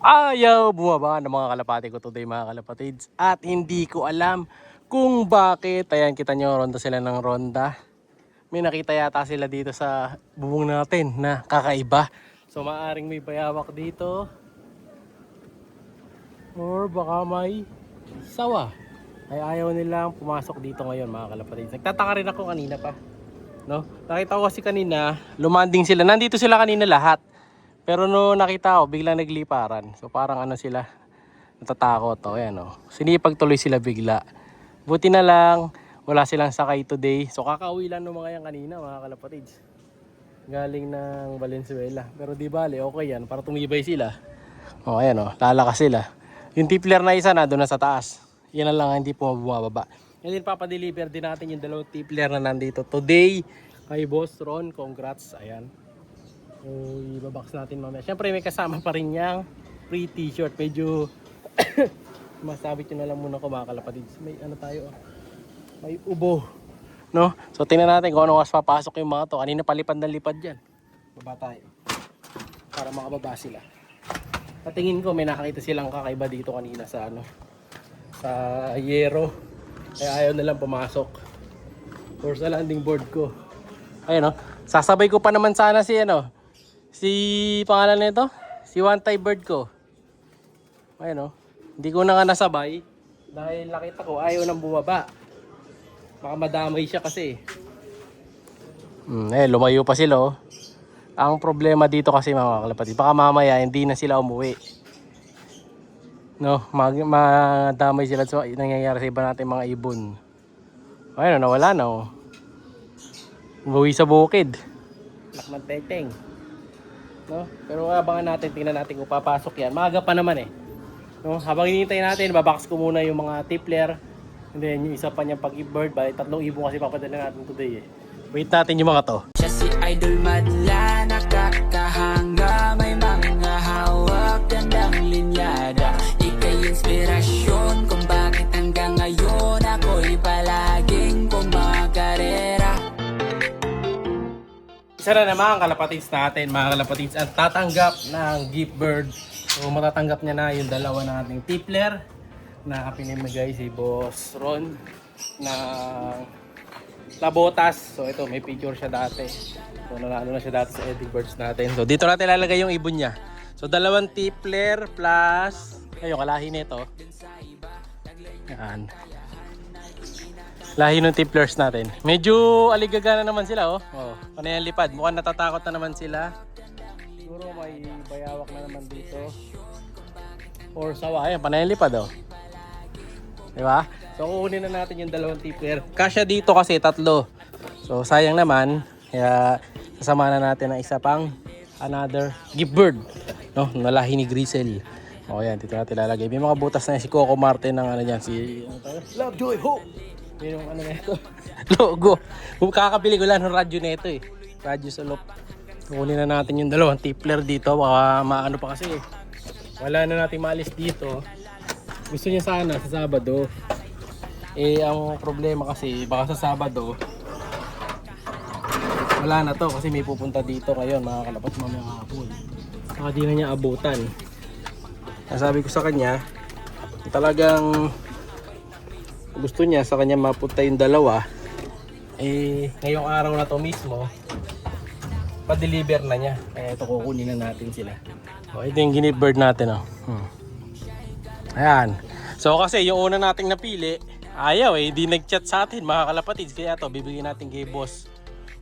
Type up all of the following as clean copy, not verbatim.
Ayaw bumaba ng mga kalapati ko today mga kalapatids. At hindi ko alam kung bakit. Ayan, kita nyo, ronda sila ng ronda. May nakita yata sila dito sa bubong natin na kakaiba. So maaring may bayawak dito. Or baka may sawa. Ay ayaw nilang pumasok dito ngayon mga kalapatids. Nagtataka rin ako kanina pa. No? Nakita ko kasi kanina, lumanding sila. Nandito sila kanina lahat. Pero no nakita ko, biglang nagliparan. So parang ano sila, natatakot. O yan o. Sinipag tuloy sila bigla. Buti na lang, wala silang sakay today. So kakauwi lang ng mga yan kanina mga kalapatids. Galing ng Valenzuela. Pero di bale, okay yan. Para tumibay sila. O ayan o, lalakas sila. Yung tipler na isa na doon na sa taas. Yan na lang, hindi po bumababa. And then papadeliver din natin yung dalawang tipler na nandito today kay Boss Ron. Congrats. Ayan. So, ibabox natin mamaya. Siyempre may kasama pa rin niyang free t-shirt. Medyo masabit yun na lang muna ko mga kalapatids. May ano tayo, may ubo, no? So tingnan natin kung anong mas papasok yung mga to. Kanina palipad na lipad dyan. Baba tayo para makababa sila. Patingin ko may nakakita silang kakaiba dito kanina sa ano, sa yero. Kaya ayaw na lang pumasok. Or sa landing board ko. Ayun o. Sasabay ko pa naman sana si ano, si pangalan nito, si One Thai Bird ko. Ayun o. Hindi ko na nga nasabay dahil nakita ko ayaw nang bumaba. Baka madamay siya kasi. Lumayo pa sila oh. Ang problema dito kasi mga kalapatid, baka mamaya hindi na sila umuwi. No, madamay sila sa nangyayari sa iba natin mga ibon. Ayun, nawala na oh. Buwi sa bukid. Lakman teteng. No? Pero abangan natin, tingnan natin kung papasok yan. Maaga pa naman eh. No? Habang hinihintay natin, babox ko muna yung mga tipler. And then yung isa pa niyang pag-bird, bali 3 ibon kasi papadala natin today eh. Wait natin yung mga to. Siya si Idol Madla, nakakahanga, may mga hawak, gandang linyada. Ika'y inspirasyon kung bakit hanggang ngayon ako'y palaging kumakarera. Isa na naman ang kalapatids natin, mga kalapatids, at tatanggap ng gift bird. So matatanggap niya na yung dalawa nating tipler na pinimigay si Boss Ron na Labotas. So ito, may picture siya dati. So nanalo na siya dati sa Eddie Birds natin. So dito natin lalagay yung ibon niya. So 2 tipler plus ayun, kalahi nito. Yan. Lahi ng tiplers natin. Medyo aligagana naman sila oh. Oh, panayang lipad. Mukhang natatakot na naman sila. Siguro may bayawak na naman dito. Or sawa. Ayan, panayang lipad oh. Diba? So kukunin na natin yung 2 tipler. Kasya dito kasi 3. So sayang naman. Kaya sasama na natin ang isa pang another gift bird. No? Nalahi ni Grisel. O yan, dito natin lalagay. May mga butas na si Coco Martin ng ano dyan. Si Love, Joy, Hope. Yun yung ano na ito. Logo. Kakabili ko lang ng radyo na ito eh. Radyo sa loop. Kukunin na natin yung 2 tipler dito. Baka maano pa kasi eh. Wala na natin maalis dito. Gusto niya sana sa Sabado. Eh ang problema kasi baka sa Sabado wala na to kasi may pupunta dito ngayon mga kalapat mamaya hapon. Saka di na niya abutan. Sabi ko sa kanya talagang gusto niya sa kanya mapunta yung 2. Eh ngayong araw na to mismo pa-deliver na niya. Kaya ito kukunin na natin sila. O ito yung gift bird natin oh. Ayan. So kasi yung una nating napili, ayaw eh, di nag-chat sa atin mga kalapatids. Kaya to, bibigyan natin kay Boss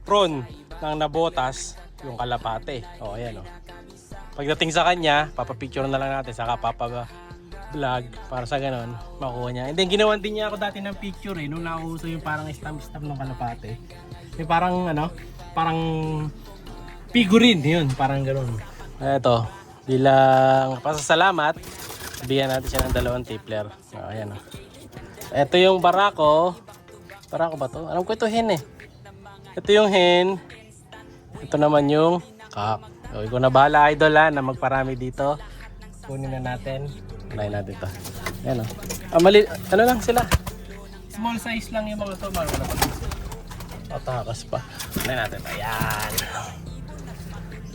Ron ng nabotas yung kalapate. O ayan o. Pagdating sa kanya, papapicture na lang natin, saka papa-vlog para sa ganon, makuha niya. And then ginawan din niya ako dati ng picture eh, nung nauso yung parang stamp-stamp ng kalapate. Yung parang ano, parang figurine yun, parang ganon. Eto, bilang pasasalamat, bigyan natin siya ng 2 tipler. So, ayan o. Ito yung barako. Barako ba to? Alam ko ito hen eh. Ito yung hen. Ito naman yung cock. So, ikaw na bahala idol ha, na magparami dito. Kunin na natin. Unahin natin ito. Ayan o. Ano lang sila? Small size lang yung mga ito. Atakas pa. Unahin natin. Ayan.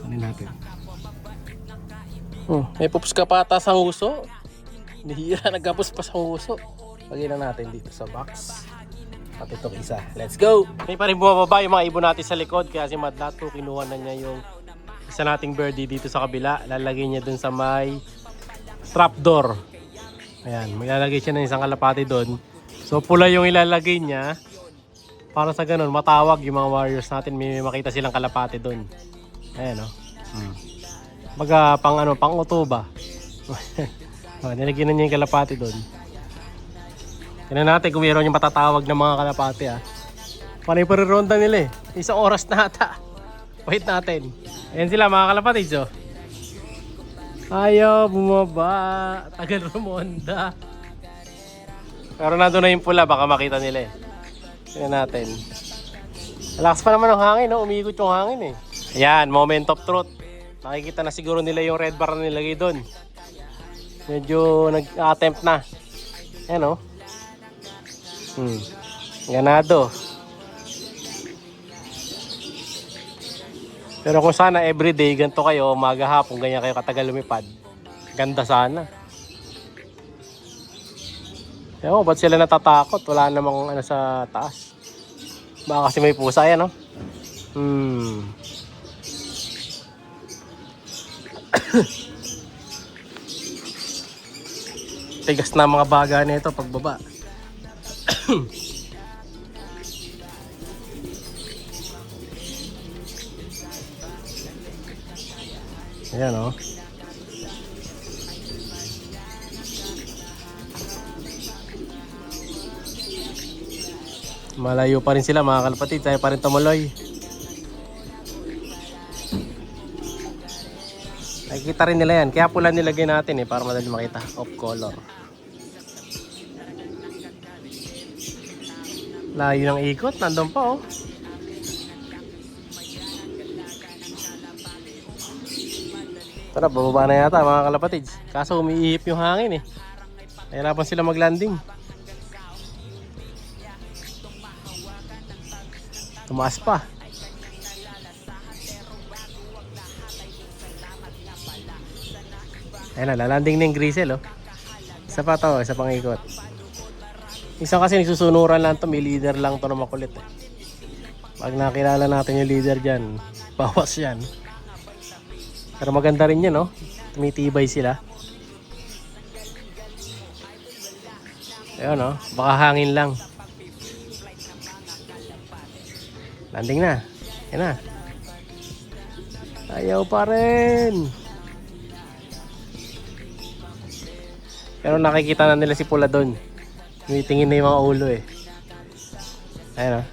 Unahin natin. May pupus ka pa ata sa nguso. Nihira, nagkapos pa sa nguso. Lagyan na natin dito sa box. At itong isa. Let's go! May pa rin bumababa yung mga ibon natin sa likod. Kaya si Madlato, kinuha na niya yung isa nating birdie dito sa kabila. Lalagay niya dun sa may trapdoor. Ayan, maglalagay siya ng isang kalapati dun. So pula yung ilalagay niya. Para sa ganun, matawag yung mga warriors natin. May makita silang kalapati dun. Ayan o. Pang uto ba? Nilagyan na niya yung kalapati dun. Tignan natin kung mayroon yung matatawag ng mga kalapati Panay pa rin ronda nila Isang oras na ata. Wait natin. Ayan sila mga kalapati Ayaw bumaba. Tagal rumonda. Pero nandun na yung pula. Baka makita nila Tignan natin. Relax pa naman ang hangin Umiikot yung hangin Ayan, moment of truth. Nakikita na siguro nila yung red bar na nilagay doon. Medyo nag-attempt na. Ayan Ganado. Pero kung sana everyday ganito kayo, umaga hapon, ganyan kayo katagal lumipad. Ganda sana. Ewan ko, ba't sila natatakot? Wala namang sa taas. Baka kasi may pusa yan Tigas na mga baga nito pagbaba. Ayan Malayo pa rin sila mga kalapatid. Tayo pa rin tumuloy. Nakikita rin nila yan. Kaya pula nilagay natin para madali makita. Off color. Layo ng ikot. Nandun pa Tara, bababa na yata mga kalapatids. Kaso umiihip yung hangin Nahirapan sila maglanding. Tumaas pa. Ayan na, lalanding na yung grisel Isa pa isa pang ikot. Isang kasi nagsusunuran lang may leader lang na makulit Pag nakilala natin yung leader dyan, bawas yan. Pero maganda rin yan tumitibay sila. Ayun baka hangin lang. Landing na. Yan na. Ayaw pa rin. Pero nakikita na nila si pula doon. Tumitingin na yung mga ulo Ayun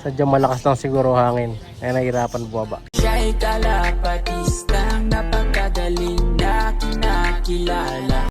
Sadyang malakas lang siguro hangin. Kaya nahirapan buwaba. Siya'y kalapatistang napakagaling na kinakilala.